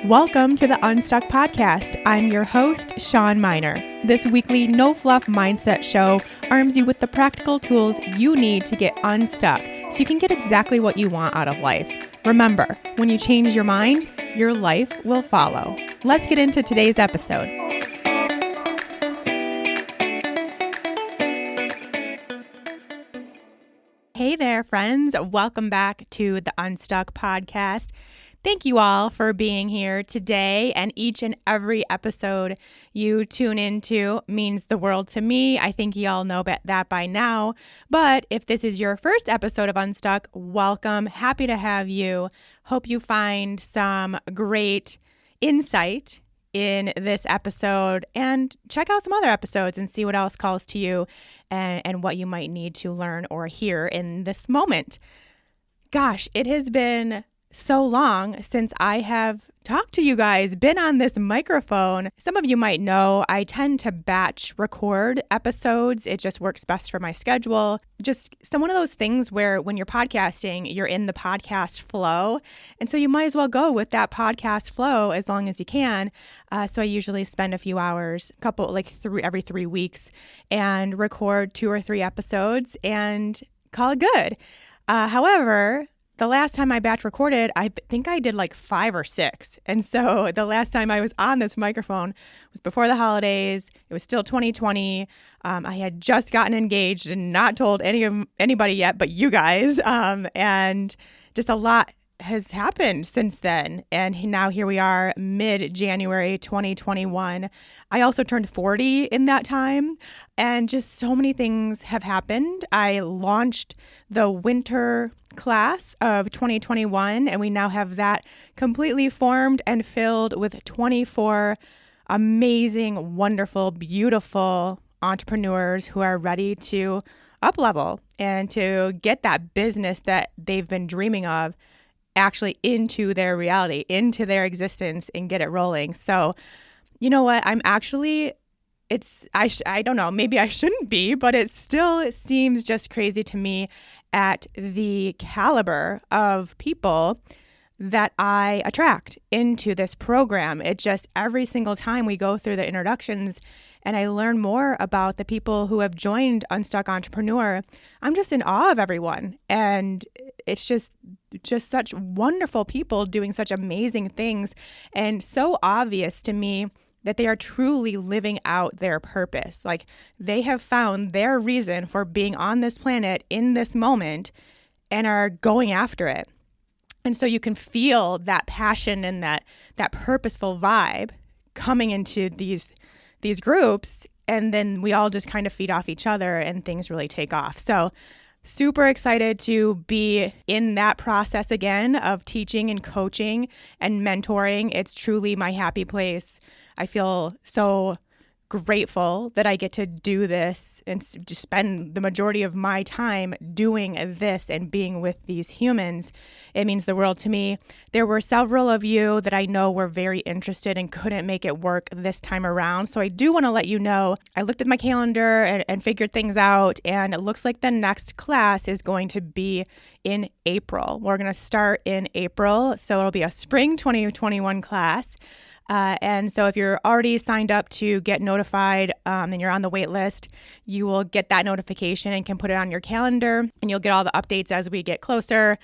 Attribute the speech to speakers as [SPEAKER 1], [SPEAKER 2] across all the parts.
[SPEAKER 1] Welcome to the Unstuck podcast. I'm your host, Shawn Mynar. This weekly no-fluff mindset show arms you with the practical tools you need to get unstuck so you can get exactly what you want out of life. Remember, when you change your mind, your life will follow. Let's get into today's episode. Hey there, friends. Welcome back to the Unstuck podcast. Thank you all for being here today, and each and every episode you tune into means the world to me. I think you all know that by now, but if this is your first episode of Unstuck, welcome. Happy to have you. Hope you find some great insight in this episode, and check out some other episodes and see what else calls to you and what you might need to learn or hear in this moment. Gosh, it has been so long since I have talked to you guys, been on this microphone. Some of you might know I tend to batch record episodes. It just works best for my schedule. Just one of those things where when you're podcasting, you're in the podcast flow. And so you might as well go with that podcast flow as long as you can. So I usually spend a few hours, every 3 weeks, and record 2 or 3 episodes and call it good. However, the last time I batch recorded, I think I did like 5 or 6. And so the last time I was on this microphone was before the holidays. It was still 2020. I had just gotten engaged and not told anybody yet, but you guys. And just a lot has happened since then. And now here we are, mid-January 2021. I also turned 40 in that time. And just so many things have happened. I launched the winter class of 2021, and we now have that completely formed and filled with 24 amazing, wonderful, beautiful entrepreneurs who are ready to up-level and to get that business that they've been dreaming of actually into their reality, into their existence, and get it rolling. So, you know what? I don't know, maybe I shouldn't be, but it seems just crazy to me at the caliber of people that I attract into this program. It just, every single time we go through the introductions and I learn more about the people who have joined Unstuck Entrepreneur, I'm just in awe of everyone. And it's just such wonderful people doing such amazing things, and so obvious to me that they are truly living out their purpose. Like, they have found their reason for being on this planet in this moment and are going after it. And so you can feel that passion and that purposeful vibe coming into these groups, and then we all just kind of feed off each other and things really take off. So super excited to be in that process again of teaching and coaching and mentoring. It's truly my happy place. I feel so grateful that I get to do this and just spend the majority of my time doing this and being with these humans. It means the world to me. There were several of you that I know were very interested and couldn't make it work this time around. So I do want to let you know, I looked at my calendar and figured things out, and it looks like the next class is going to be in April. We're going to start in April. So it'll be a spring 2021 class. And so if you're already signed up to get notified and you're on the wait list, you will get that notification and can put it on your calendar, and you'll get all the updates as we get closer.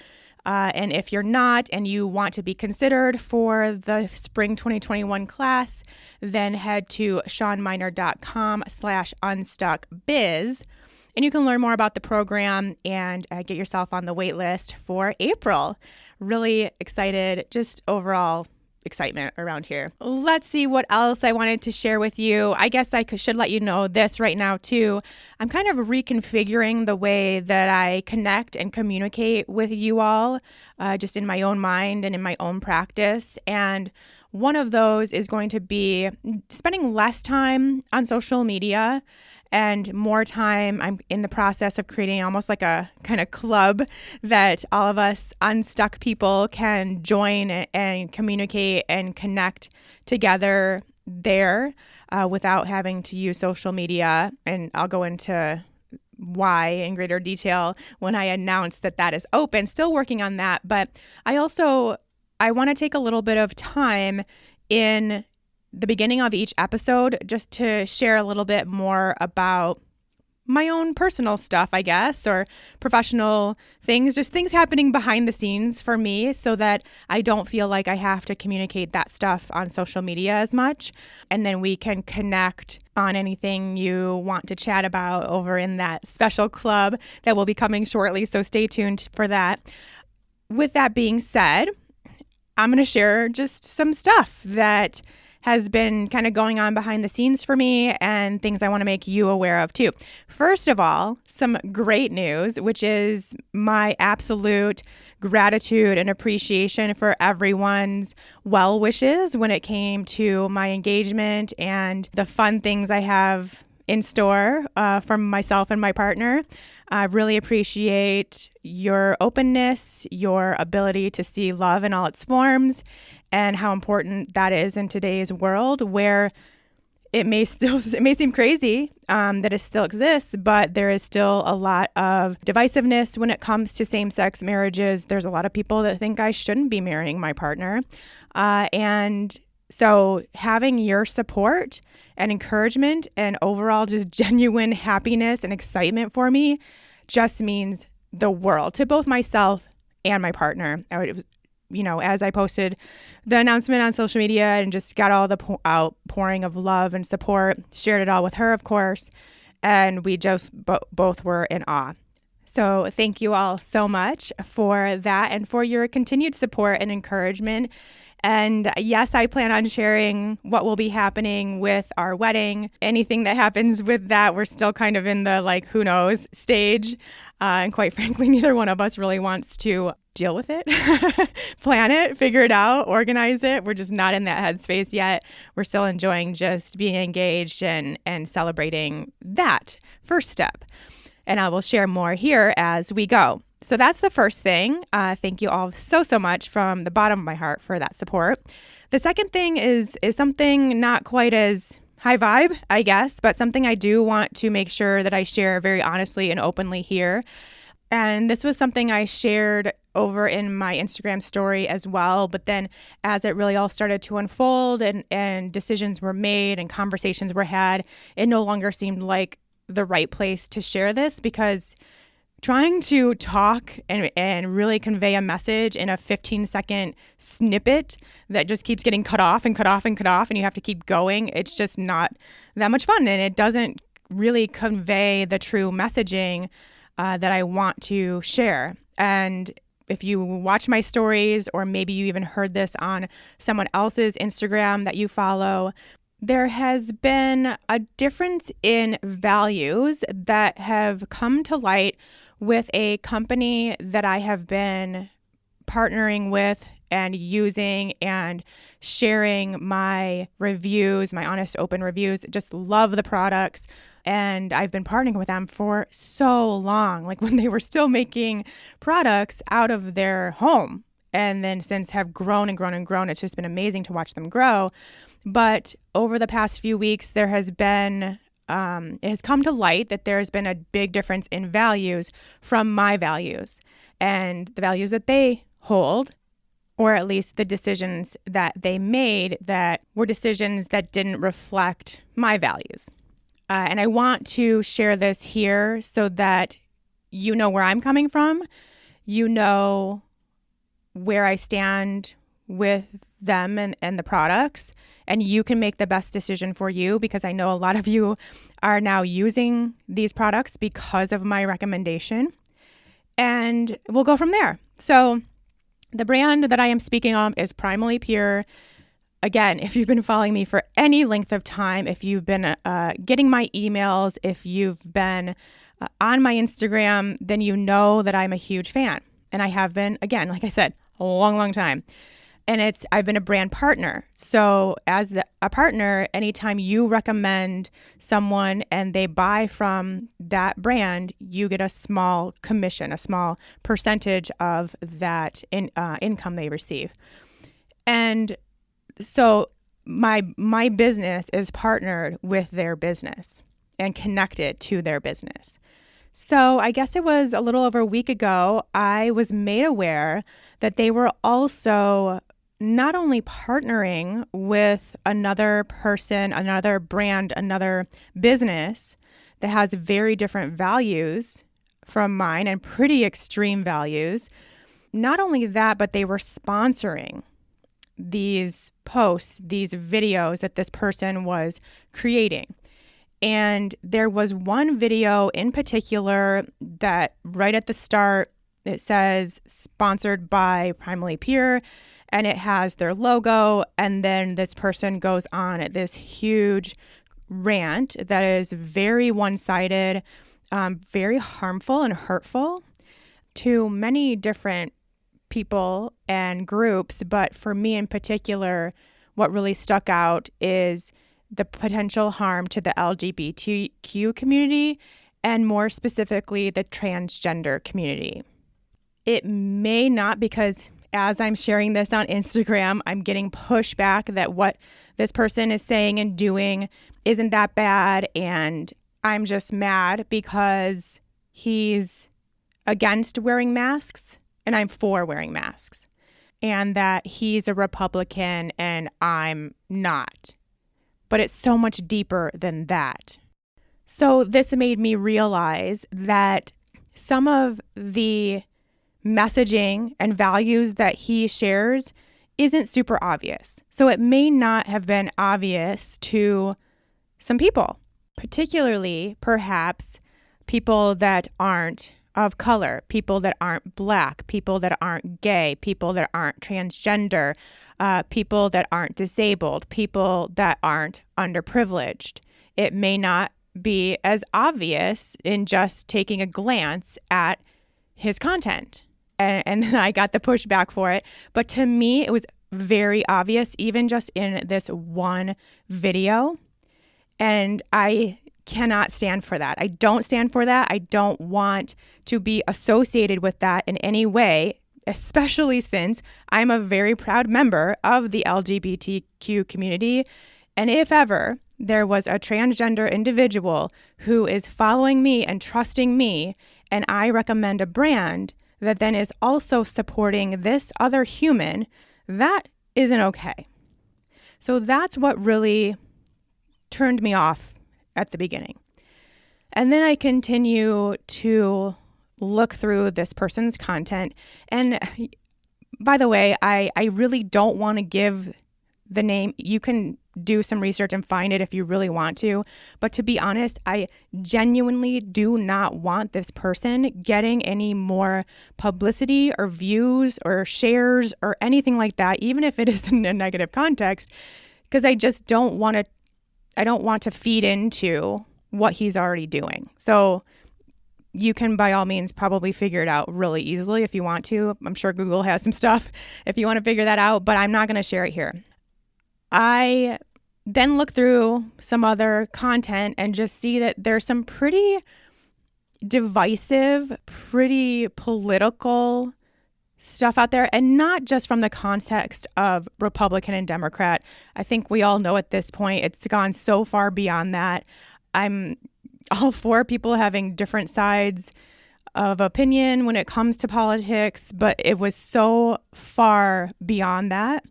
[SPEAKER 1] And if you're not and you want to be considered for the spring 2021 class, then head to shawnmynar.com/unstuckbiz, and you can learn more about the program and get yourself on the wait list for April. Really excited, just overall excitement around here. Let's see what else I wanted to share with you. I guess I should let you know this right now too. I'm kind of reconfiguring the way that I connect and communicate with you all, just in my own mind and in my own practice. And one of those is going to be spending less time on social media and more time. I'm in the process of creating almost like a kind of club that all of us unstuck people can join and communicate and connect together there without having to use social media. And I'll go into why in greater detail when I announce that is open. Still working on that. But I I want to take a little bit of time in the beginning of each episode just to share a little bit more about my own personal stuff, I guess, or professional things, just things happening behind the scenes for me so that I don't feel like I have to communicate that stuff on social media as much. And then we can connect on anything you want to chat about over in that special club that will be coming shortly. So stay tuned for that. With that being said, I'm going to share just some stuff that has been kind of going on behind the scenes for me and things I want to make you aware of too. First of all, some great news, which is my absolute gratitude and appreciation for everyone's well wishes when it came to my engagement and the fun things I have in store from myself and my partner. I really appreciate your openness, your ability to see love in all its forms, and how important that is in today's world where it may seem crazy that it still exists, but there is still a lot of divisiveness when it comes to same-sex marriages. There's a lot of people that think I shouldn't be marrying my partner. And so having your support and encouragement and overall just genuine happiness and excitement for me just means the world to both myself and my partner. As I posted the announcement on social media and just got all the outpouring of love and support, shared it all with her, of course, and we just both were in awe. So thank you all so much for that and for your continued support and encouragement. And yes, I plan on sharing what will be happening with our wedding. Anything that happens with that, we're still kind of in the who knows stage. And quite frankly, neither one of us really wants to deal with it, plan it, figure it out, organize it. We're just not in that headspace yet. We're still enjoying just being engaged and celebrating that first step. And I will share more here as we go. So that's the first thing. Thank you all so much from the bottom of my heart for that support. The second thing is something not quite as high vibe, I guess, but something I do want to make sure that I share very honestly and openly here. And this was something I shared over in my Instagram story as well. But then as it really all started to unfold and decisions were made and conversations were had, it no longer seemed like the right place to share this because trying to talk and really convey a message in a 15-second snippet that just keeps getting cut off and cut off and cut off and you have to keep going, it's just not that much fun. And it doesn't really convey the true messaging that I want to share. And if you watch my stories, or maybe you even heard this on someone else's Instagram that you follow, there has been a difference in values that have come to light with a company that I have been partnering with and using and sharing my reviews, my honest, open reviews. Just love the products. And I've been partnering with them for so long, like when they were still making products out of their home. And then since have grown and grown and grown, it's just been amazing to watch them grow. But over the past few weeks, there has been it has come to light that there's been a big difference in values from my values and the values that they hold, or at least the decisions that they made that were decisions that didn't reflect my values. And I want to share this here so that you know where I'm coming from, you know where I stand with them and the products, and you can make the best decision for you, because I know a lot of you are now using these products because of my recommendation, and we'll go from there. So the brand that I am speaking of is Primally Pure. Again, if you've been following me for any length of time, if you've been getting my emails, if you've been on my Instagram, then you know that I'm a huge fan. And I have been, again, like I said, a long time. And I've been a brand partner. So as a partner, anytime you recommend someone and they buy from that brand, you get a small commission, a small percentage of that income they receive. And so my business is partnered with their business and connected to their business. So I guess it was a little over a week ago, I was made aware that they were also not only partnering with another person, another brand, another business that has very different values from mine and pretty extreme values, not only that, but they were sponsoring these posts, these videos that this person was creating. And there was one video in particular that right at the start, it says sponsored by Primally Pure, and it has their logo. And then this person goes on at this huge rant that is very one-sided, very harmful and hurtful to many different people and groups. But for me in particular, what really stuck out is the potential harm to the LGBTQ community, and more specifically, the transgender community. It may not, because as I'm sharing this on Instagram, I'm getting pushback that what this person is saying and doing isn't that bad. And I'm just mad because he's against wearing masks and I'm for wearing masks. And that he's a Republican and I'm not. But it's so much deeper than that. So this made me realize that some of the messaging and values that he shares isn't super obvious. So it may not have been obvious to some people, particularly perhaps people that aren't of color, people that aren't Black, people that aren't gay, people that aren't transgender, people that aren't disabled, people that aren't underprivileged. It may not be as obvious in just taking a glance at his content. And then I got the pushback for it. But to me, it was very obvious, even just in this one video. And I cannot stand for that. I don't stand for that. I don't want to be associated with that in any way, especially since I'm a very proud member of the LGBTQ community. And if ever there was a transgender individual who is following me and trusting me, and I recommend a brand that then is also supporting this other human, that isn't okay. So that's what really turned me off at the beginning. And then I continue to look through this person's content. And by the way, I really don't want to give the name. You can do some research and find it if you really want to. But to be honest, I genuinely do not want this person getting any more publicity or views or shares or anything like that, even if it is in a negative context, because I just don't want to. I don't want to feed into what he's already doing. So you can, by all means, probably figure it out really easily if you want to. I'm sure Google has some stuff if you want to figure that out, but I'm not going to share it here. I then look through some other content and just see that there's some pretty divisive, pretty political stuff out there, and not just from the context of Republican and Democrat. I think we all know at this point it's gone so far beyond that. I'm all for people having different sides of opinion when it comes to politics, but it was so far beyond that.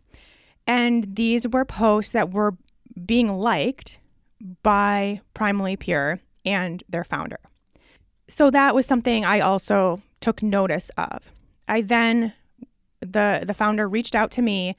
[SPEAKER 1] And these were posts that were being liked by Primally Pure and their founder. So that was something I also took notice of. I then, the founder reached out to me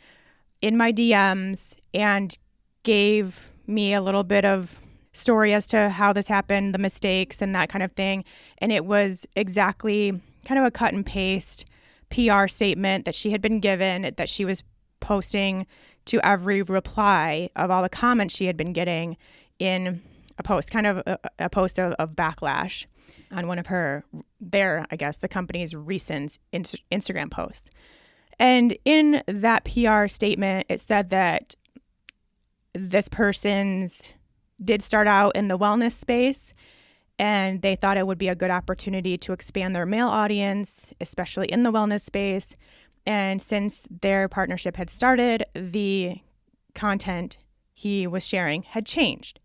[SPEAKER 1] in my DMs and gave me a little bit of story as to how this happened, the mistakes and that kind of thing. And it was exactly kind of a cut and paste PR statement that she had been given, that she was posting to every reply of all the comments she had been getting in a post, kind of a post of backlash on one of the company's recent Instagram posts. And in that PR statement, it said that this person's did start out in the wellness space, and they thought it would be a good opportunity to expand their male audience, especially in the wellness space. And since their partnership had started, the content he was sharing had changed.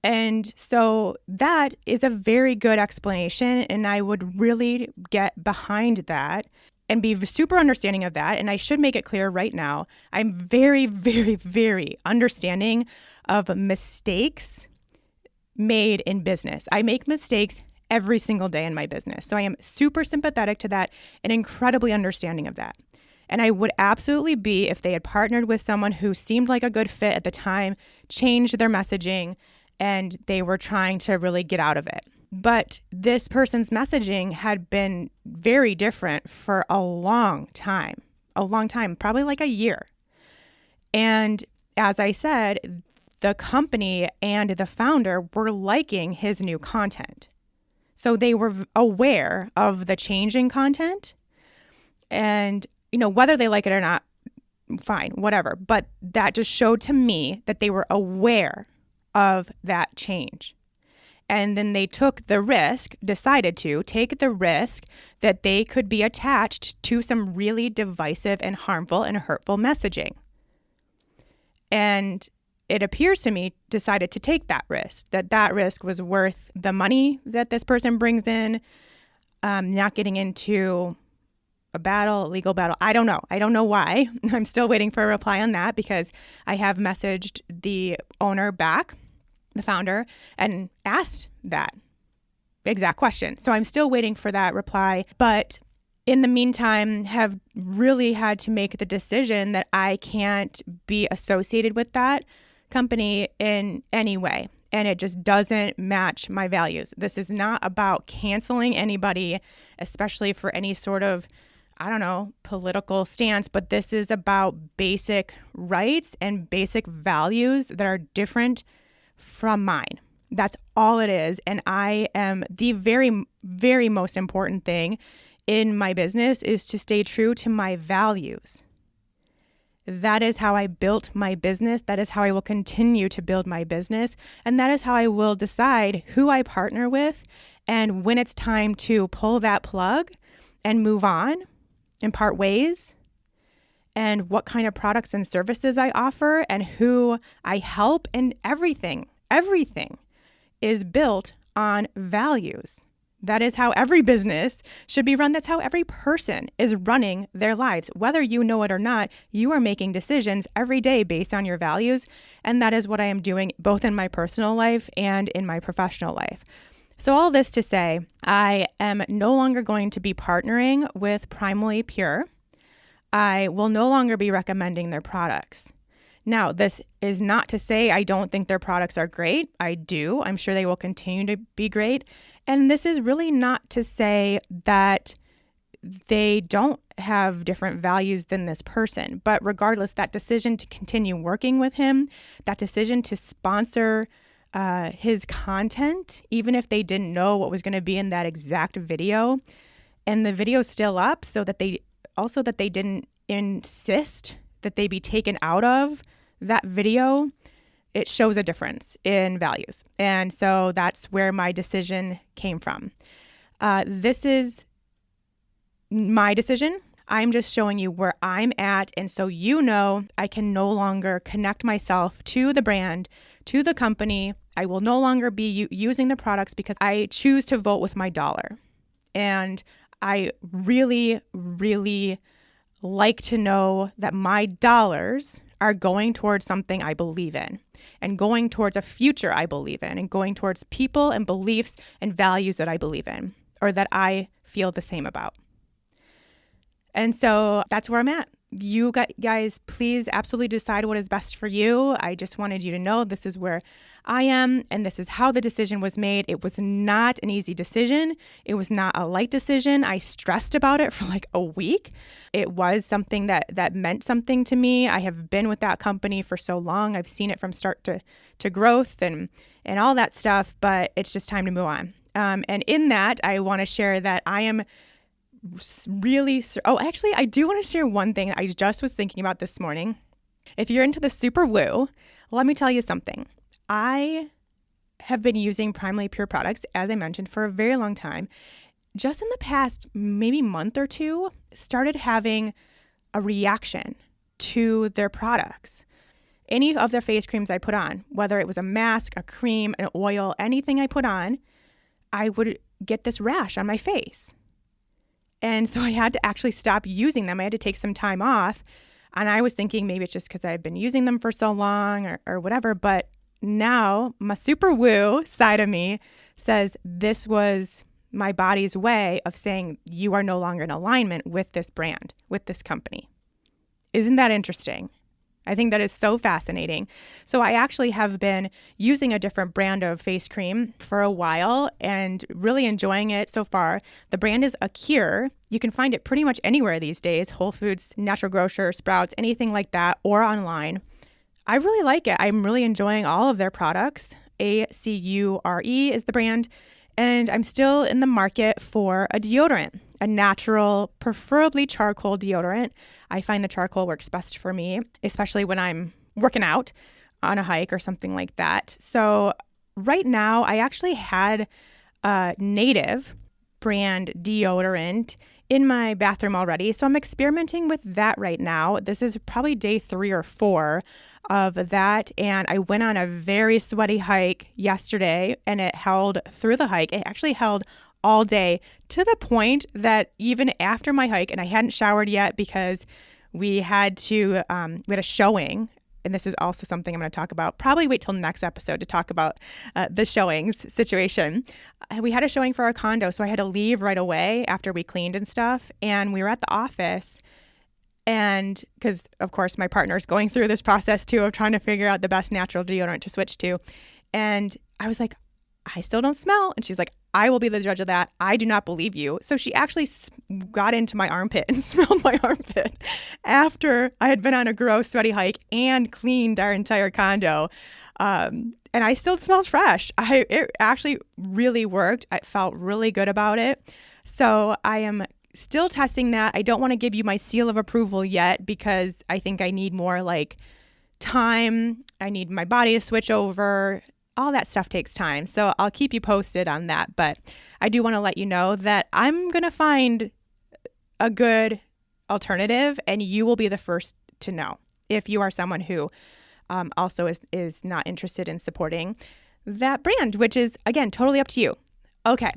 [SPEAKER 1] And so that is a very good explanation, and I would really get behind that. and be super understanding of that. And I should make it clear right now, I'm very, very, very understanding of mistakes made in business. I make mistakes every single day in my business. So I am super sympathetic to that and incredibly understanding of that. And I would absolutely be if they had partnered with someone who seemed like a good fit at the time, changed their messaging, and they were trying to really get out of it. But this person's messaging had been very different for a long time, probably like a year. And as I said, the company and the founder were liking his new content. So they were aware of the change in content, and whether they like it or not, fine, whatever. But that just showed to me that they were aware of that change. And then they decided to take the risk that they could be attached to some really divisive and harmful and hurtful messaging. And it appears to me decided to take that risk, that risk was worth the money that this person brings in, not getting into a legal battle. I don't know. I don't know why. I'm still waiting for a reply on that because I have messaged the owner back, the founder, and asked that exact question. So I'm still waiting for that reply. But in the meantime, have really had to make the decision that I can't be associated with that company in any way. And it just doesn't match my values. This is not about canceling anybody, especially for any sort of, political stance, but this is about basic rights and basic values that are different from mine. That's all it is. And I am the very, very most important thing in my business is to stay true to my values. That is how I built my business. That is how I will continue to build my business. And that is how I will decide who I partner with and when it's time to pull that plug and move on and part ways, and what kind of products and services I offer and who I help, and everything is built on values. That is how every business should be run. That's how every person is running their lives. Whether you know it or not, you are making decisions every day based on your values. And that is what I am doing both in my personal life and in my professional life. So all this to say, I am no longer going to be partnering with Primally Pure. I will no longer be recommending their products. Now, this is not to say I don't think their products are great. I do. I'm sure they will continue to be great. And this is really not to say that they don't have different values than this person. But regardless, that decision to continue working with him, that decision to sponsor his content, even if they didn't know what was going to be in that exact video, and the video's still up, so that they didn't insist that they be taken out of that video, it shows a difference in values. And so that's where my decision came from. This is my decision. I'm just showing you where I'm at. And so I can no longer connect myself to the brand, to the company. I will no longer be using the products because I choose to vote with my dollar. And I really, really like to know that my dollars are going towards something I believe in, and going towards a future I believe in, and going towards people and beliefs and values that I believe in, or that I feel the same about. And so that's where I'm at. You guys, please absolutely decide what is best for you. I just wanted you to know this is where I am, and this is how the decision was made. It was not an easy decision. It was not a light decision. I stressed about it for like a week. It was something that meant something to me. I have been with that company for so long. I've seen it from start to growth and all that stuff, but it's just time to move on. And in that, I want to share that I am I do want to share one thing I just was thinking about this morning. If you're into the super woo, let me tell you something. I have been using Primally Pure products, as I mentioned, for a very long time. Just in the past maybe month or two, started having a reaction to their products. Any of their face creams I put on, whether it was a mask, a cream, an oil, anything I put on, I would get this rash on my face. And so I had to actually stop using them. I had to take some time off. And I was thinking maybe it's just because I've been using them for so long or whatever. But now my super woo side of me says this was my body's way of saying you are no longer in alignment with this brand, with this company. Isn't that interesting? I think that is so fascinating. So I actually have been using a different brand of face cream for a while and really enjoying it so far. The brand is A Cure. You can find it pretty much anywhere these days, Whole Foods, Natural Grocer, Sprouts, anything like that, or online. I really like it. I'm really enjoying all of their products. ACURE is the brand. And I'm still in the market for a deodorant, a natural, preferably charcoal deodorant. I find the charcoal works best for me, especially when I'm working out on a hike or something like that. So right now, I actually had a Native brand deodorant in my bathroom already. So I'm experimenting with that right now. This is probably day 3 or 4 of that. And I went on a very sweaty hike yesterday and it held through the hike. It actually held all day to the point that even after my hike, and I hadn't showered yet because we had a showing. And this is also something I'm going to talk about. Probably wait till next episode to talk about the showings situation. We had a showing for our condo, so I had to leave right away after we cleaned and stuff. And we were at the office. And because, of course, my partner's going through this process, too, of trying to figure out the best natural deodorant to switch to. And I was like, I still don't smell. And she's like, I will be the judge of that. I do not believe you. So she actually got into my armpit and smelled my armpit after I had been on a gross, sweaty hike and cleaned our entire condo. And I still smells fresh. It actually really worked. I felt really good about it. So I am still testing that. I don't want to give you my seal of approval yet because I think I need more time. I need my body to switch over. All that stuff takes time. So I'll keep you posted on that. But I do want to let you know that I'm going to find a good alternative and you will be the first to know if you are someone who also is not interested in supporting that brand, which is, again, totally up to you. Okay.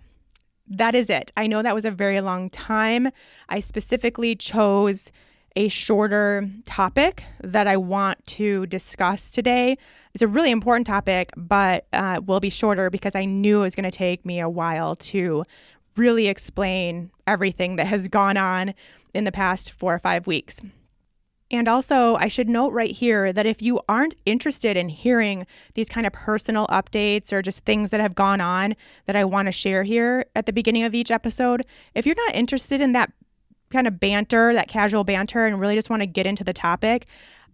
[SPEAKER 1] That is it. I know that was a very long time. I specifically chose a shorter topic that I want to discuss today. It's a really important topic, but will be shorter because I knew it was going to take me a while to really explain everything that has gone on in the past 4 or 5 weeks. And also, I should note right here that if you aren't interested in hearing these kind of personal updates or just things that have gone on that I want to share here at the beginning of each episode, if you're not interested in that kind of banter, that casual banter, and really just want to get into the topic,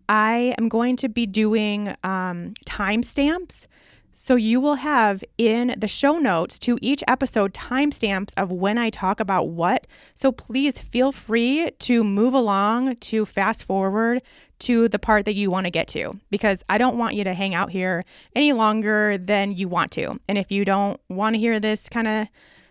[SPEAKER 1] I am going to be doing timestamps. So you will have in the show notes to each episode timestamps of when I talk about what. So please feel free to move along, to fast forward to the part that you want to get to, because I don't want you to hang out here any longer than you want to. And if you don't want to hear this kind of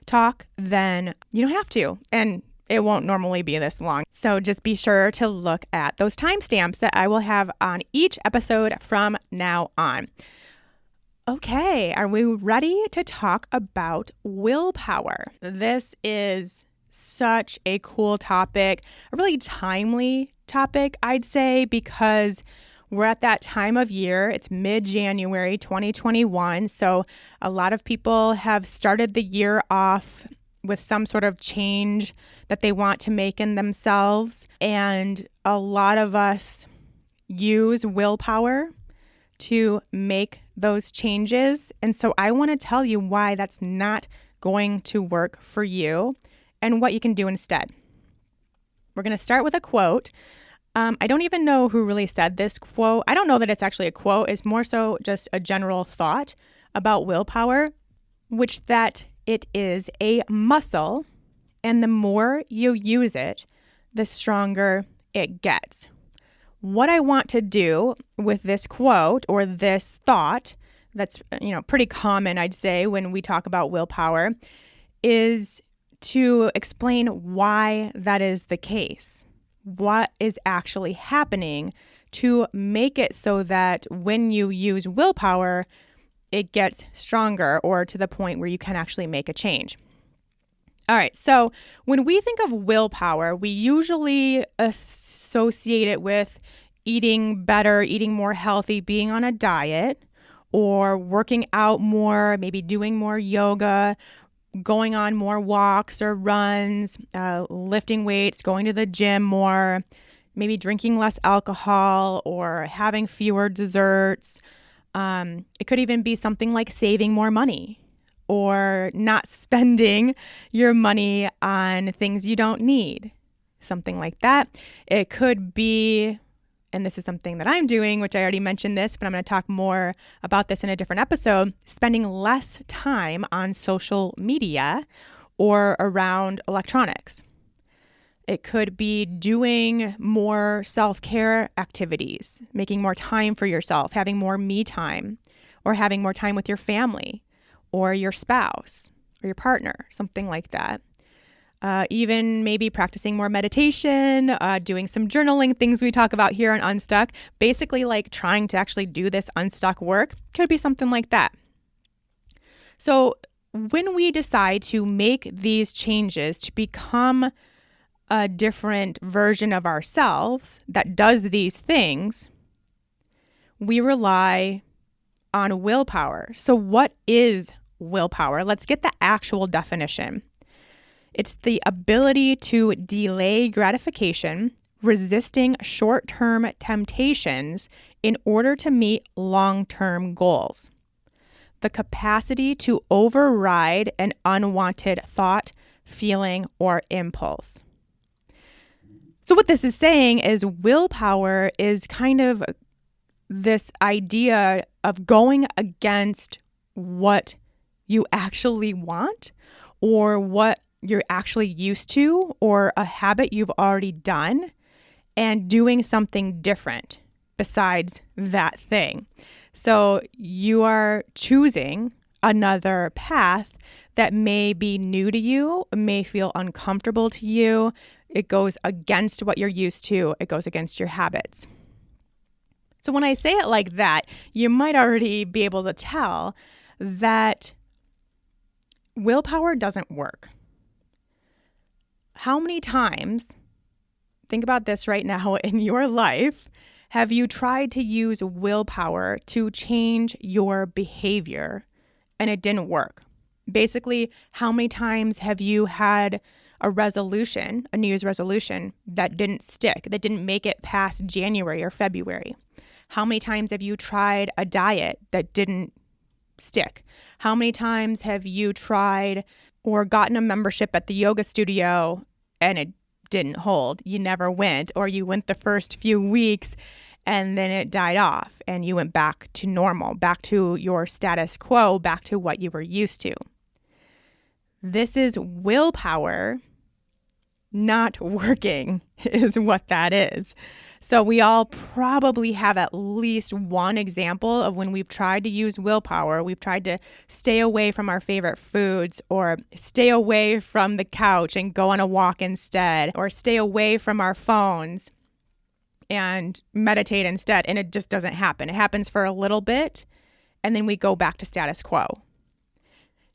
[SPEAKER 1] talk, then you don't have to. And it won't normally be this long. So just be sure to look at those timestamps that I will have on each episode from now on. Okay, are we ready to talk about willpower? This is such a cool topic, a really timely topic, I'd say, because we're at that time of year. It's mid-January 2021, so a lot of people have started the year off with some sort of change that they want to make in themselves, and a lot of us use willpower to make those changes. And so I want to tell you why that's not going to work for you and what you can do instead. We're going to start with a quote. I don't even know who really said this quote. I don't know that it's actually a quote. It's more so just a general thought about willpower, which that it is a muscle, and the more you use it, the stronger it gets. What I want to do with this quote or this thought that's, pretty common, I'd say, when we talk about willpower, is to explain why that is the case. What is actually happening to make it so that when you use willpower, it gets stronger or to the point where you can actually make a change. All right, so when we think of willpower, we usually associate it with eating better, eating more healthy, being on a diet, or working out more, maybe doing more yoga, going on more walks or runs, lifting weights, going to the gym more, maybe drinking less alcohol or having fewer desserts. It could even be something like saving more money or not spending your money on things you don't need, something like that. It could be, and this is something that I'm doing, which I already mentioned this, but I'm going to talk more about this in a different episode, spending less time on social media or around electronics. It could be doing more self-care activities, making more time for yourself, having more me time, or having more time with your family or your spouse or your partner, something like that. Even maybe practicing more meditation, doing some journaling, things we talk about here on Unstuck, basically like trying to actually do this unstuck work, could be something like that. So when we decide to make these changes to become a different version of ourselves that does these things, we rely on willpower. So what is willpower? Let's get the actual definition. It's the ability to delay gratification, resisting short-term temptations in order to meet long-term goals. The capacity to override an unwanted thought, feeling, or impulse. So what this is saying is willpower is kind of this idea of going against what you actually want or what you're actually used to or a habit you've already done and doing something different besides that thing. So you are choosing another path that may be new to you, may feel uncomfortable to you. It goes against what you're used to. It goes against your habits. So when I say it like that, you might already be able to tell that willpower doesn't work. How many times, think about this right now in your life, have you tried to use willpower to change your behavior and it didn't work? Basically, how many times have you had a resolution, a New Year's resolution that didn't stick, that didn't make it past January or February? How many times have you tried a diet that didn't stick? How many times have you tried or gotten a membership at the yoga studio and it didn't hold? You never went, or you went the first few weeks and then it died off and you went back to normal, back to your status quo, back to what you were used to. This is willpower not working, is what that is. So we all probably have at least one example of when we've tried to use willpower. We've tried to stay away from our favorite foods or stay away from the couch and go on a walk instead, or stay away from our phones and meditate instead. And it just doesn't happen. It happens for a little bit and then we go back to status quo.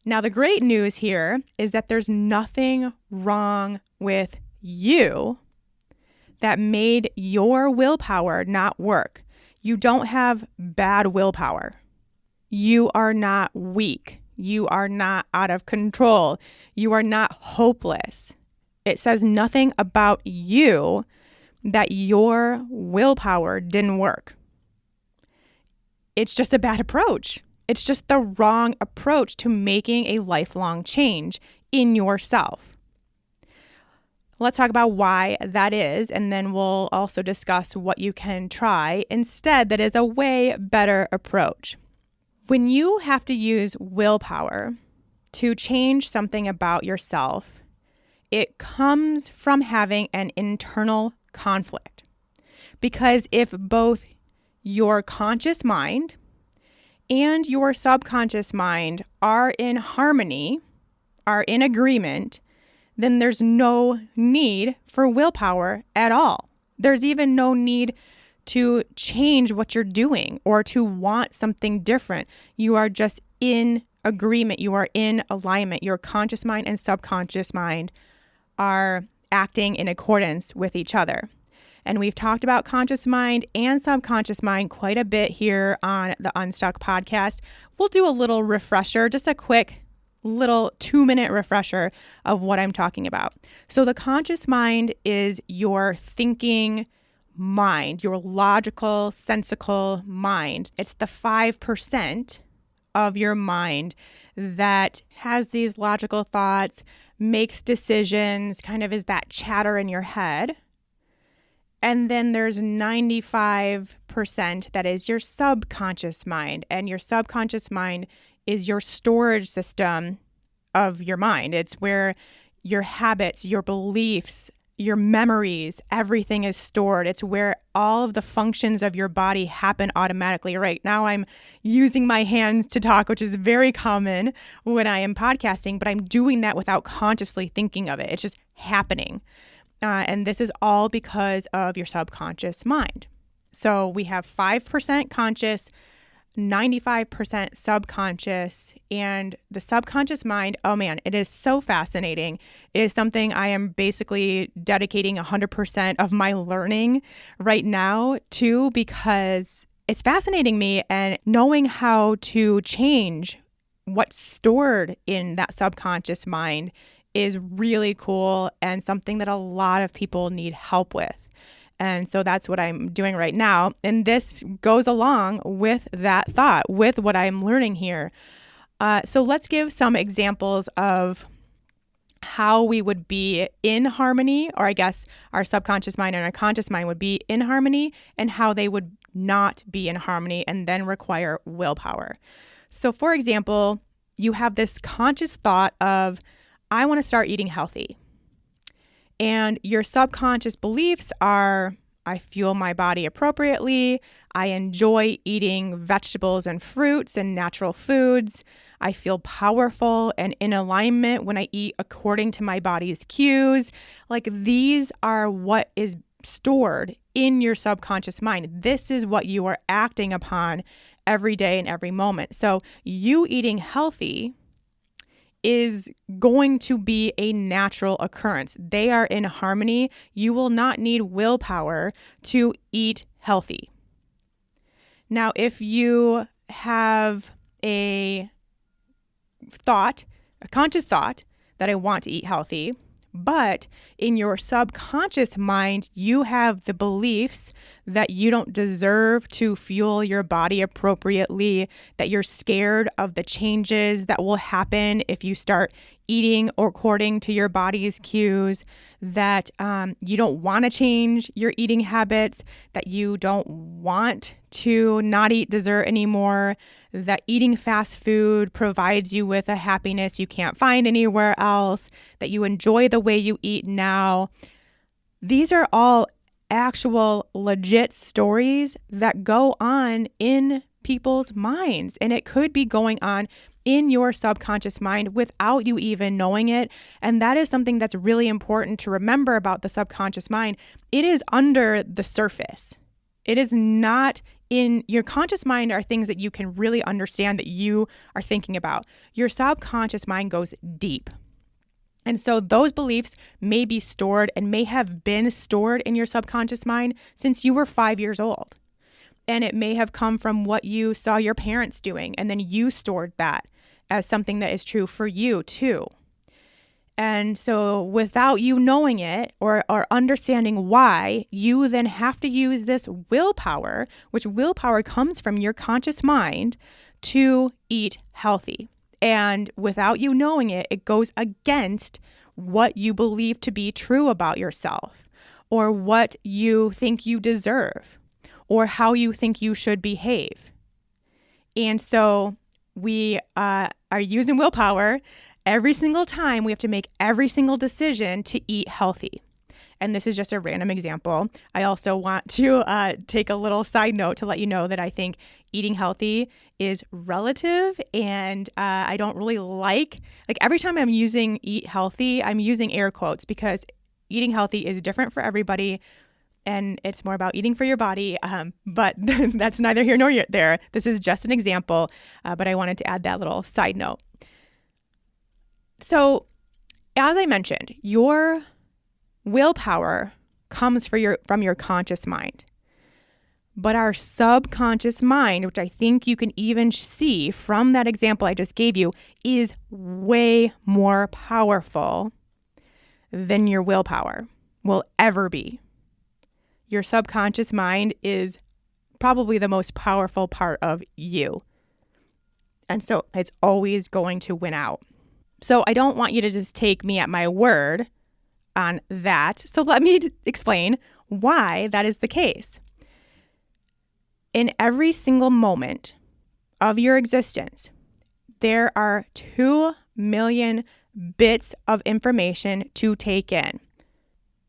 [SPEAKER 1] Now, the great news here is that there's nothing wrong with you that made your willpower not work. You don't have bad willpower. You are not weak. You are not out of control. You are not hopeless. It says nothing about you that your willpower didn't work. It's just a bad approach. It's just the wrong approach to making a lifelong change in yourself. Let's talk about why that is, and then we'll also discuss what you can try instead that is a way better approach. When you have to use willpower to change something about yourself, it comes from having an internal conflict. Because if both your conscious mind and your subconscious mind are in harmony, are in agreement, then there's no need for willpower at all. There's even no need to change what you're doing or to want something different. You are just in agreement, you are in alignment. Your conscious mind and subconscious mind are acting in accordance with each other. And we've talked about conscious mind and subconscious mind quite a bit here on the Unstuck podcast. We'll do a little refresher, just a quick little 2-minute refresher of what I'm talking about. So the conscious mind is your thinking mind, your logical, sensical mind. It's the 5% of your mind that has these logical thoughts, makes decisions, kind of is that chatter in your head. And then there's 95% that is your subconscious mind. And your subconscious mind is your storage system of your mind. It's where your habits, your beliefs, your memories, everything is stored. It's where all of the functions of your body happen automatically. Right now I'm using my hands to talk, which is very common when I am podcasting, but I'm doing that without consciously thinking of it. It's just happening. And this is all because of your subconscious mind. So we have 5% conscious, 95% subconscious, and the subconscious mind, oh man, it is so fascinating. It is something I am basically dedicating 100% of my learning right now to, because it's fascinating me, and knowing how to change what's stored in that subconscious mind is really cool and something that a lot of people need help with. And so that's what I'm doing right now. And this goes along with that thought, with what I'm learning here. So let's give some examples of how we would be in harmony, or I guess our subconscious mind and our conscious mind would be in harmony, and how they would not be in harmony and then require willpower. So for example, you have this conscious thought of, I want to start eating healthy. And your subconscious beliefs are, I fuel my body appropriately. I enjoy eating vegetables and fruits and natural foods. I feel powerful and in alignment when I eat according to my body's cues. Like, these are what is stored in your subconscious mind. This is what you are acting upon every day and every moment. So you eating healthy is going to be a natural occurrence. They are in harmony. You will not need willpower to eat healthy. Now, if you have a conscious thought that I want to eat healthy, but in your subconscious mind, you have the beliefs that you don't deserve to fuel your body appropriately, that you're scared of the changes that will happen if you start eating according to your body's cues, that you don't want to change your eating habits, that you don't want to not eat dessert anymore, that eating fast food provides you with a happiness you can't find anywhere else, that you enjoy the way you eat now. These are all actual legit stories that go on in people's minds, and it could be going on in your subconscious mind without you even knowing it. And that is something that's really important to remember about the subconscious mind. It is under the surface. It is not in your conscious mind. Are things that you can really understand, that you are thinking about. Your subconscious mind goes deep. And so those beliefs may be stored and may have been stored in your subconscious mind since you were 5 years old. And it may have come from what you saw your parents doing, and then you stored that as something that is true for you too. And so without you knowing it or understanding why, you then have to use this willpower, which willpower comes from your conscious mind, to eat healthy. And without you knowing it, it goes against what you believe to be true about yourself, or what you think you deserve, or how you think you should behave. And so we are using willpower every single time. We have to make every single decision to eat healthy. And this is just a random example. I also want to take a little side note to let you know that I think eating healthy is relative, and I don't really like every time I'm using eat healthy, I'm using air quotes, because eating healthy is different for everybody. and it's more about eating for your body. But that's neither here nor there. This is just an example, but I wanted to add that little side note. So, as I mentioned, your willpower comes from your conscious mind. But our subconscious mind, which I think you can even see from that example I just gave you, is way more powerful than your willpower will ever be. Your subconscious mind is probably the most powerful part of you. And so it's always going to win out. So I don't want you to just take me at my word on that. So let me explain why that is the case. In every single moment of your existence, there are 2 million bits of information to take in.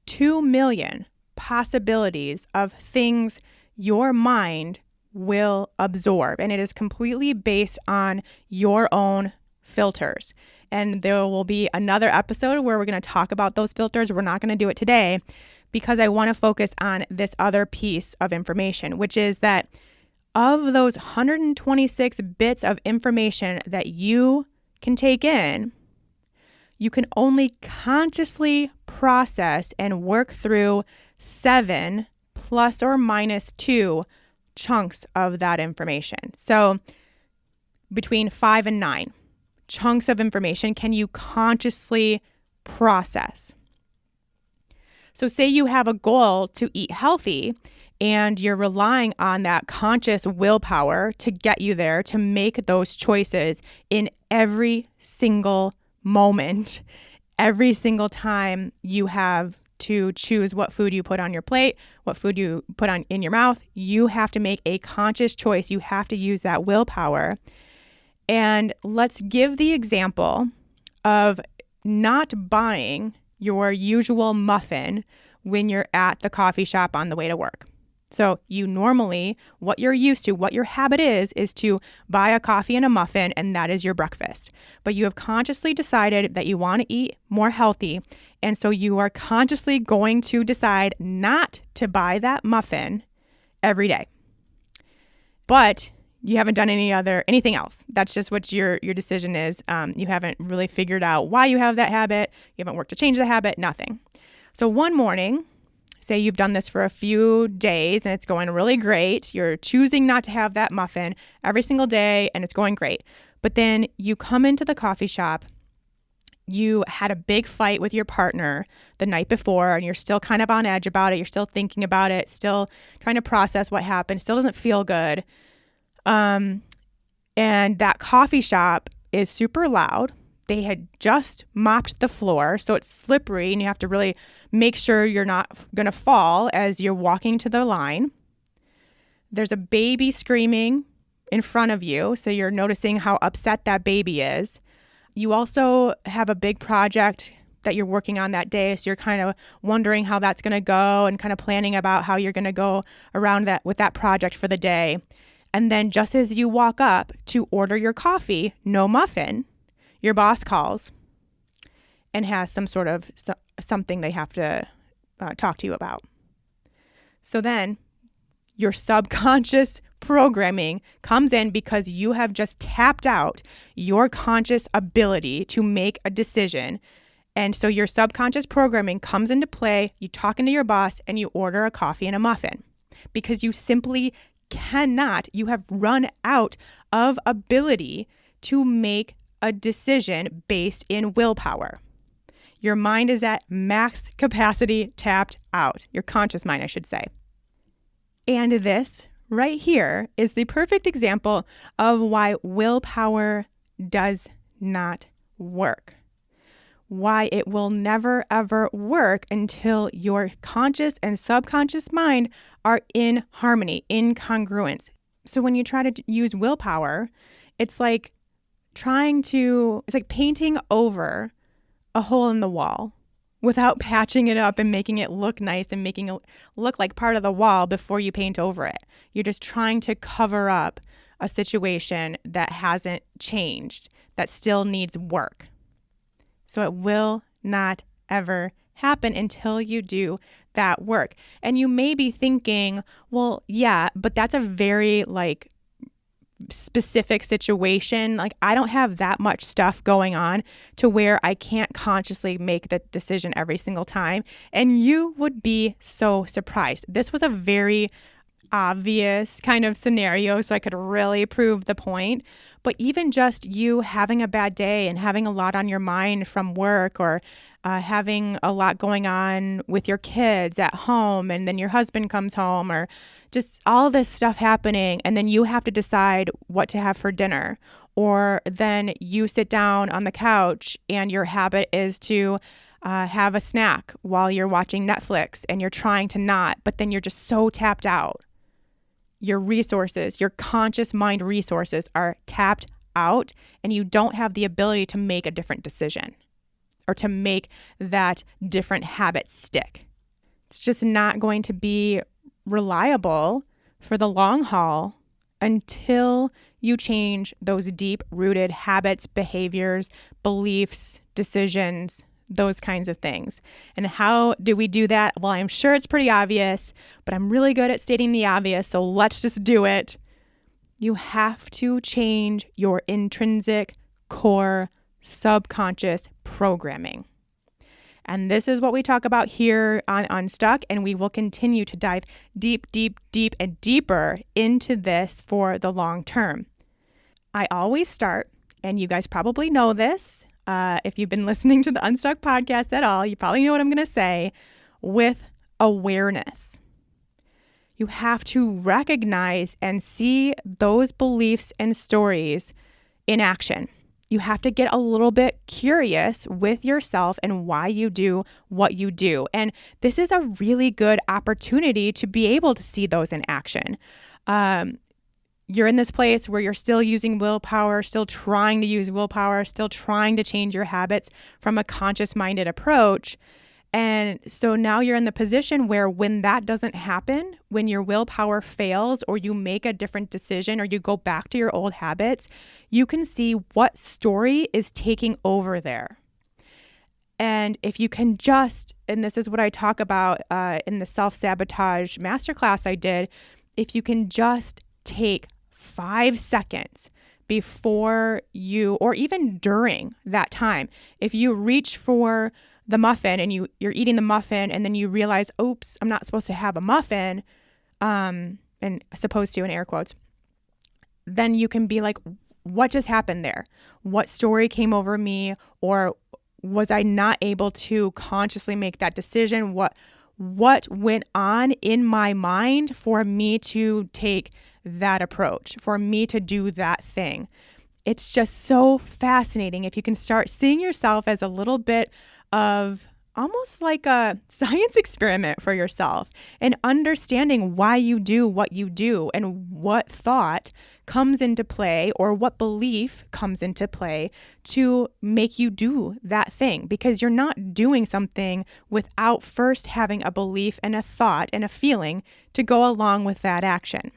[SPEAKER 1] 2 million possibilities of things your mind will absorb. And it is completely based on your own filters. And there will be another episode where we're going to talk about those filters. We're not going to do it today because I want to focus on this other piece of information, which is that of those 126 bits of information that you can take in, you can only consciously process and work through 7 plus or minus 2 chunks of that information. So between 5 and 9 chunks of information can you consciously process. So say you have a goal to eat healthy and you're relying on that conscious willpower to get you there, to make those choices in every single moment, every single time you have to choose what food you put on your plate, what food you put in your mouth. You have to make a conscious choice. You have to use that willpower. And let's give the example of not buying your usual muffin when you're at the coffee shop on the way to work. So you normally, what you're used to, what your habit is to buy a coffee and a muffin, and that is your breakfast. But you have consciously decided that you want to eat more healthy, and so you are consciously going to decide not to buy that muffin every day. But you haven't done anything else. That's just what your decision is. You haven't really figured out why you have that habit. You haven't worked to change the habit, nothing. So one morning, say you've done this for a few days and it's going really great. You're choosing not to have that muffin every single day and it's going great. But then you come into the coffee shop, you had a big fight with your partner the night before and you're still kind of on edge about it. You're still thinking about it, still trying to process what happened, still doesn't feel good. And that coffee shop is super loud. They had just mopped the floor, so it's slippery and you have to really make sure you're not going to fall as you're walking to the line. There's a baby screaming in front of you, so you're noticing how upset that baby is. You also have a big project that you're working on that day, so you're kind of wondering how that's going to go and kind of planning about how you're going to go around that with that project for the day. And then just as you walk up to order your coffee, no muffin, your boss calls and has some sort of something they have to talk to you about. So then your subconscious programming comes in because you have just tapped out your conscious ability to make a decision. And so your subconscious programming comes into play. You talk into your boss and you order a coffee and a muffin because you simply cannot. You have run out of ability to make a decision based in willpower. Your mind is at max capacity, tapped out. Your conscious mind, I should say. And this right here is the perfect example of why willpower does not work. Why it will never, ever work until your conscious and subconscious mind are in harmony, in congruence. So when you try to use willpower, it's like painting over a hole in the wall without patching it up and making it look nice and making it look like part of the wall before you paint over it. You're just trying to cover up a situation that hasn't changed, that still needs work. So it will not ever happen until you do that work. And you may be thinking, well, yeah, but that's a very specific situation. Like, I don't have that much stuff going on to where I can't consciously make the decision every single time. And you would be so surprised. This was a very obvious kind of scenario, so I could really prove the point. But even just you having a bad day and having a lot on your mind from work, or having a lot going on with your kids at home, and then your husband comes home, or just all this stuff happening, and then you have to decide what to have for dinner. Or then you sit down on the couch and your habit is to have a snack while you're watching Netflix, and you're trying to not, but then you're just so tapped out. Your resources, your conscious mind resources are tapped out, and you don't have the ability to make a different decision or to make that different habit stick. It's just not going to be reliable for the long haul until you change those deep-rooted habits, behaviors, beliefs, decisions, those kinds of things. And how do we do that? Well, I'm sure it's pretty obvious, but I'm really good at stating the obvious, so let's just do it. You have to change your intrinsic core subconscious programming. And this is what we talk about here on Unstuck, and we will continue to dive deep, and deeper into this for the long term. I always start, and you guys probably know this, if you've been listening to the Unstuck podcast at all, you probably know what I'm going to say, with awareness. You have to recognize and see those beliefs and stories in action. You have to get a little bit curious with yourself and why you do what you do. And this is a really good opportunity to be able to see those in action. You're in this place where you're still using willpower, still trying to use willpower, still trying to change your habits from a conscious-minded approach. And so now you're in the position where when that doesn't happen, when your willpower fails, or you make a different decision, or you go back to your old habits, you can see what story is taking over there. And if you can just, and this is what I talk about in the self-sabotage masterclass I did, if you can just take 5 seconds before you, or even during that time, if you reach for the muffin and you're eating the muffin and then you realize, oops, I'm not supposed to have a muffin, and supposed to in air quotes, then you can be like, what just happened there? What story came over me? Or was I not able to consciously make that decision? What went on in my mind for me to take that approach, for me to do that thing? It's just so fascinating if you can start seeing yourself as a little bit of almost like a science experiment for yourself, and understanding why you do what you do and what thought comes into play or what belief comes into play to make you do that thing, because you're not doing something without first having a belief and a thought and a feeling to go along with that action.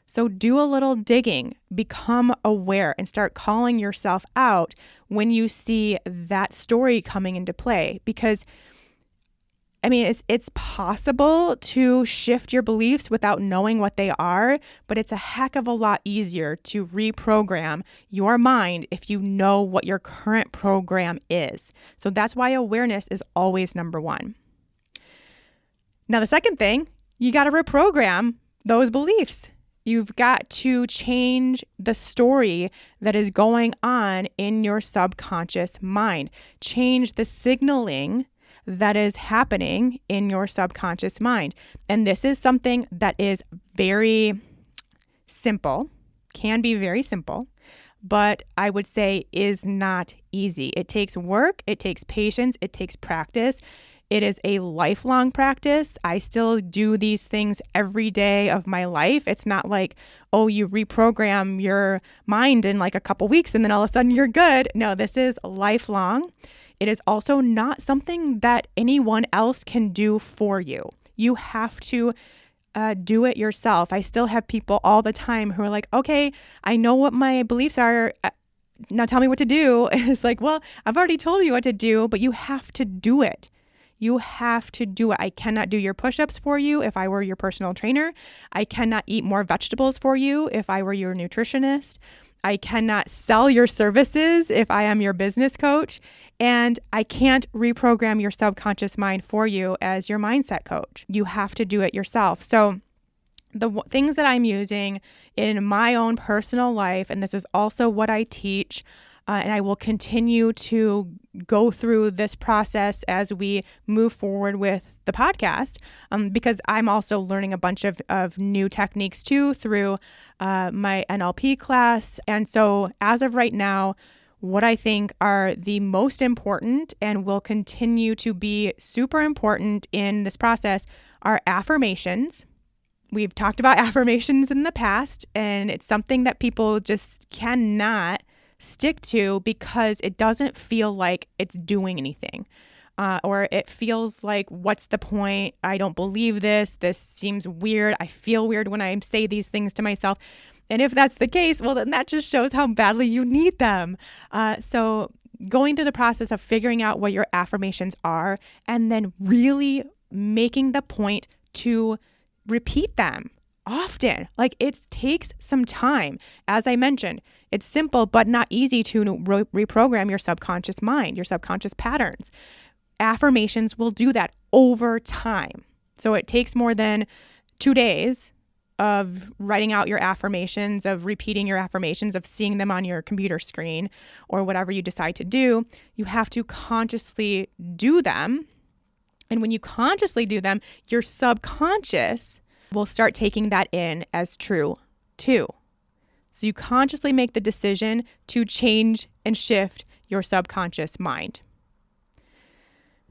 [SPEAKER 1] So do a little digging, become aware, and start calling yourself out when you see that story coming into play. Because, I mean, it's possible to shift your beliefs without knowing what they are, but it's a heck of a lot easier to reprogram your mind if you know what your current program is. So that's why awareness is always number one. Now, the second thing, you got to reprogram those beliefs. You've got to change the story that is going on in your subconscious mind. Change the signaling that is happening in your subconscious mind. And this is something that is very simple, can be very simple, but I would say is not easy. It takes work, it takes patience, it takes practice. It is a lifelong practice. I still do these things every day of my life. It's not like, oh, you reprogram your mind in like a couple weeks and then all of a sudden you're good. No, this is lifelong. It is also not something that anyone else can do for you. You have to do it yourself. I still have people all the time who are like, okay, I know what my beliefs are. Now tell me what to do. And it's like, well, I've already told you what to do, but you have to do it. You have to do it. I cannot do your push-ups for you if I were your personal trainer. I cannot eat more vegetables for you if I were your nutritionist. I cannot sell your services if I am your business coach. And I can't reprogram your subconscious mind for you as your mindset coach. You have to do it yourself. So the things that I'm using in my own personal life, and this is also what I teach, and I will continue to go through this process as we move forward with the podcast, because I'm also learning a bunch of new techniques too through my NLP class. And so as of right now, what I think are the most important and will continue to be super important in this process are affirmations. We've talked about affirmations in the past, and it's something that people just cannot stick to because it doesn't feel like it's doing anything. Or it feels like, what's the point? I don't believe this. This seems weird. I feel weird when I say these things to myself. And if that's the case, well, then that just shows how badly you need them. So going through the process of figuring out what your affirmations are and then really making the point to repeat them often. Like, it takes some time. As I mentioned, it's simple but not easy to reprogram your subconscious mind, your subconscious patterns. Affirmations will do that over time. So it takes more than 2 days of writing out your affirmations, of repeating your affirmations, of seeing them on your computer screen or whatever you decide to do. You have to consciously do them. And when you consciously do them, your subconscious will start taking that in as true too. So you consciously make the decision to change and shift your subconscious mind.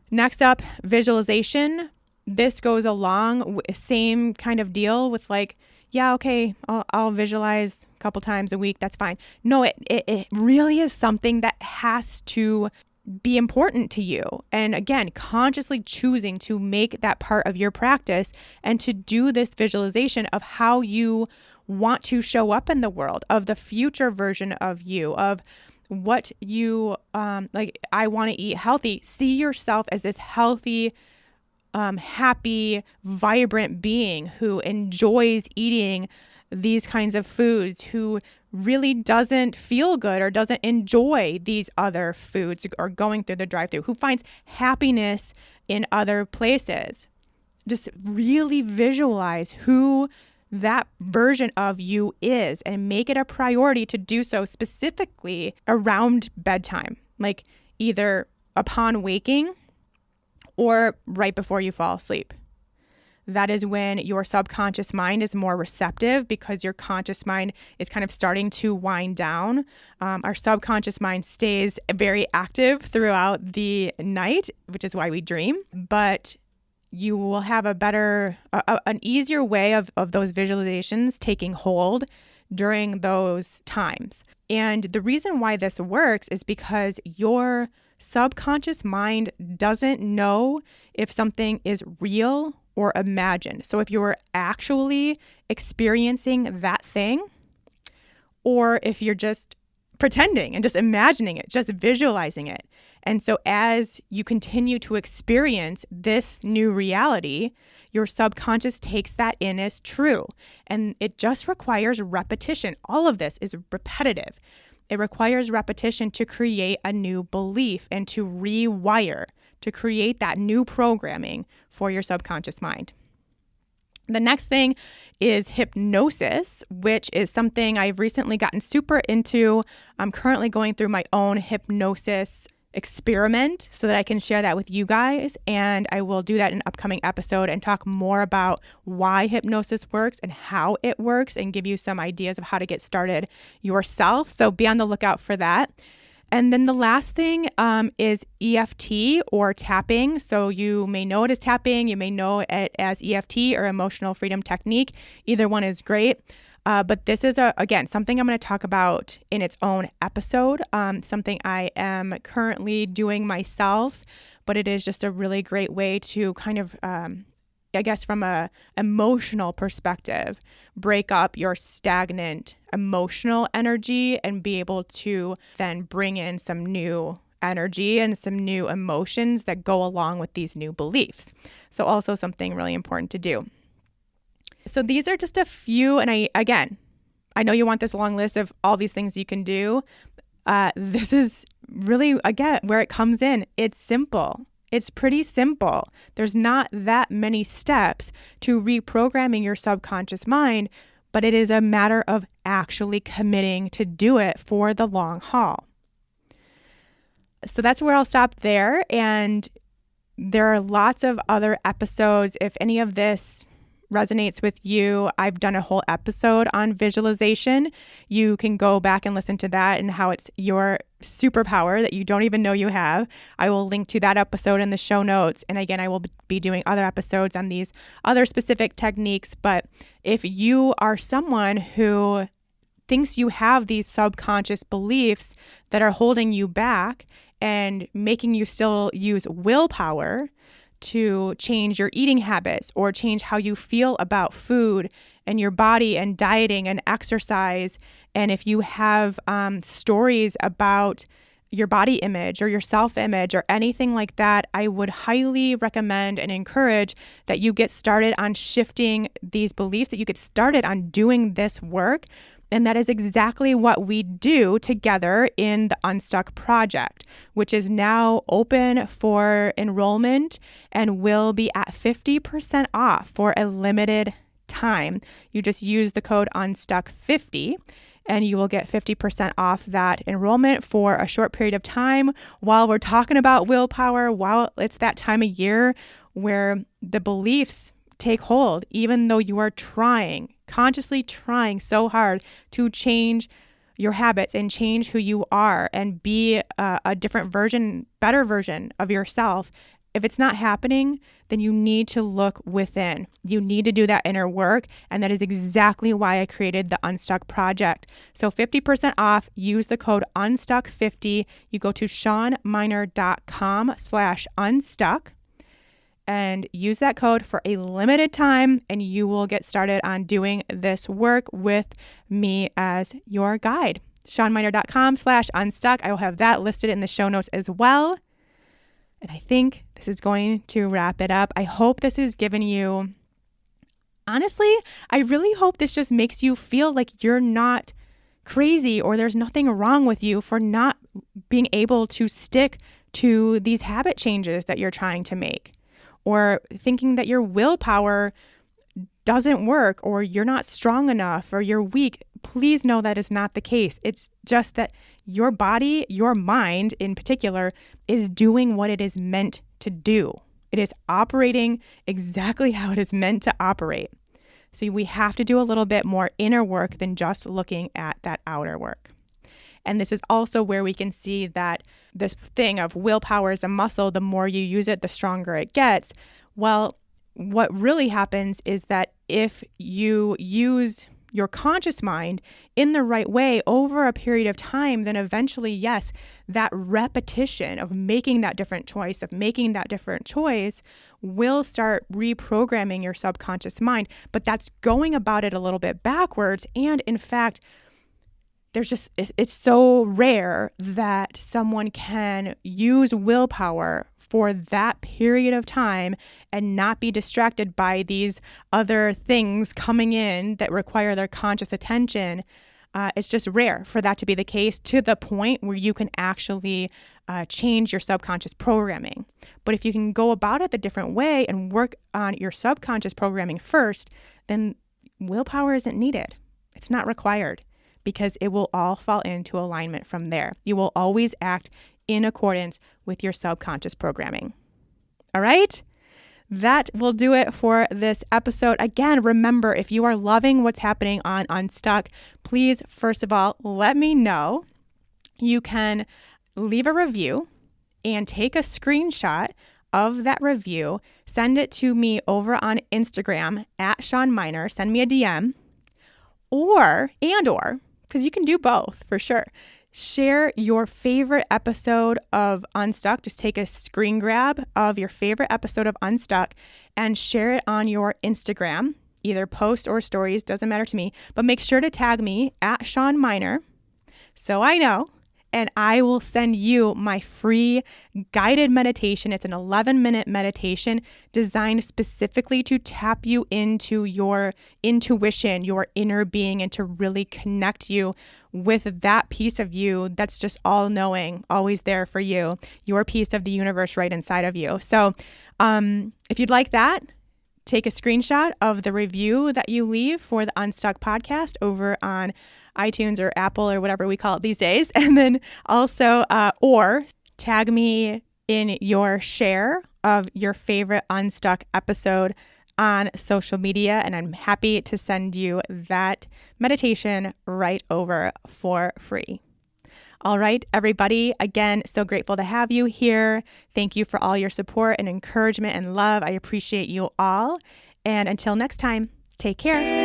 [SPEAKER 1] Next up, visualization. This goes along, same kind of deal with like, yeah, okay, I'll visualize a couple times a week. That's fine. No, it really is something that has to be important to you. And again, consciously choosing to make that part of your practice and to do this visualization of how you want to show up in the world, of the future version of you, of what you, like, I want to eat healthy. See yourself as this healthy, happy, vibrant being who enjoys eating these kinds of foods, who really doesn't feel good or doesn't enjoy these other foods or going through the drive-thru, who finds happiness in other places. Just really visualize who that version of you is and make it a priority to do so specifically around bedtime, like either upon waking or right before you fall asleep. That is when your subconscious mind is more receptive because your conscious mind is kind of starting to wind down. Our subconscious mind stays very active throughout the night, which is why we dream. But you will have a better, an easier way of those visualizations taking hold during those times. And the reason why this works is because your subconscious mind doesn't know if something is real or imagined. So if you're actually experiencing that thing, or if you're just pretending and just imagining it, just visualizing it. And so as you continue to experience this new reality, your subconscious takes that in as true. And it just requires repetition. All of this is repetitive. It requires repetition to create a new belief and to rewire, to create that new programming for your subconscious mind. The next thing is hypnosis, which is something I've recently gotten super into. I'm currently going through my own hypnosis experiment so that I can share that with you guys. And I will do that in an upcoming episode and talk more about why hypnosis works and how it works and give you some ideas of how to get started yourself. So be on the lookout for that. And then the last thing is EFT or tapping. So you may know it as tapping, you may know it as EFT or emotional freedom technique. Either one is great. But this is, again, something I'm going to talk about in its own episode, something I am currently doing myself, but it is just a really great way to kind of, I guess from a emotional perspective, break up your stagnant emotional energy and be able to then bring in some new energy and some new emotions that go along with these new beliefs. So also something really important to do. So these are just a few, and I know you want this long list of all these things you can do. This is really, again, where it comes in. It's simple. It's pretty simple. There's not that many steps to reprogramming your subconscious mind, but it is a matter of actually committing to do it for the long haul. So that's where I'll stop there. And there are lots of other episodes. If any of this resonates with you, I've done a whole episode on visualization. You can go back and listen to that and how it's your superpower that you don't even know you have. I will link to that episode in the show notes. And again, I will be doing other episodes on these other specific techniques. But if you are someone who thinks you have these subconscious beliefs that are holding you back and making you still use willpower to change your eating habits or change how you feel about food and your body and dieting and exercise. And if you have stories about your body image or your self-image or anything like that, I would highly recommend and encourage that you get started on shifting these beliefs, that you get started on doing this work. And that is exactly what we do together in the Unstuck project, which is now open for enrollment and will be at 50% off for a limited time. You just use the code Unstuck50 and you will get 50% off that enrollment for a short period of time while we're talking about willpower, while it's that time of year where the beliefs take hold, even though you are consciously trying so hard to change your habits and change who you are and be a different version, better version of yourself. If it's not happening, then you need to look within. You need to do that inner work. And that is exactly why I created the Unstuck project. So 50% off, use the code Unstuck50. You go to ShawnMynar.com/unstuck. And use that code for a limited time, and you will get started on doing this work with me as your guide. ShawnMynar.com/unstuck. I will have that listed in the show notes as well. And I think this is going to wrap it up. I hope this has given you, honestly, I really hope this just makes you feel like you're not crazy or there's nothing wrong with you for not being able to stick to these habit changes that you're trying to make. Or thinking that your willpower doesn't work or you're not strong enough or you're weak. Please know that is not the case. It's just that your body, your mind in particular, is doing what it is meant to do. It is operating exactly how it is meant to operate. So we have to do a little bit more inner work than just looking at that outer work. And this is also where we can see that this thing of willpower is a muscle. The more you use it, the stronger it gets. Well, what really happens is that if you use your conscious mind in the right way over a period of time, then eventually, yes, that repetition of making that different choice, will start reprogramming your subconscious mind. But that's going about it a little bit backwards. And in fact, it's so rare that someone can use willpower for that period of time and not be distracted by these other things coming in that require their conscious attention. It's just rare for that to be the case to the point where you can actually change your subconscious programming. But if you can go about it the different way and work on your subconscious programming first, then willpower isn't needed. It's not required, because it will all fall into alignment from there. You will always act in accordance with your subconscious programming. All right? That will do it for this episode. Again, remember, if you are loving what's happening on Unstuck, please, first of all, let me know. You can leave a review and take a screenshot of that review. Send it to me over on Instagram at Shawn Mynar. Send me a DM or because you can do both for sure. Share your favorite episode of Unstuck. Just take a screen grab of your favorite episode of Unstuck and share it on your Instagram, either post or stories, doesn't matter to me, but make sure to tag me at Shawn Mynar so I know, and I will send you my free guided meditation. It's an 11-minute meditation designed specifically to tap you into your intuition, your inner being, and to really connect you with that piece of you that's just all knowing, always there for you, your piece of the universe right inside of you. So if you'd like that, take a screenshot of the review that you leave for the Unstuck podcast over on iTunes or Apple or whatever we call it these days. And then also, or tag me in your share of your favorite Unstuck episode on social media. And I'm happy to send you that meditation right over for free. All right, everybody. Again, so grateful to have you here. Thank you for all your support and encouragement and love. I appreciate you all. And until next time, take care.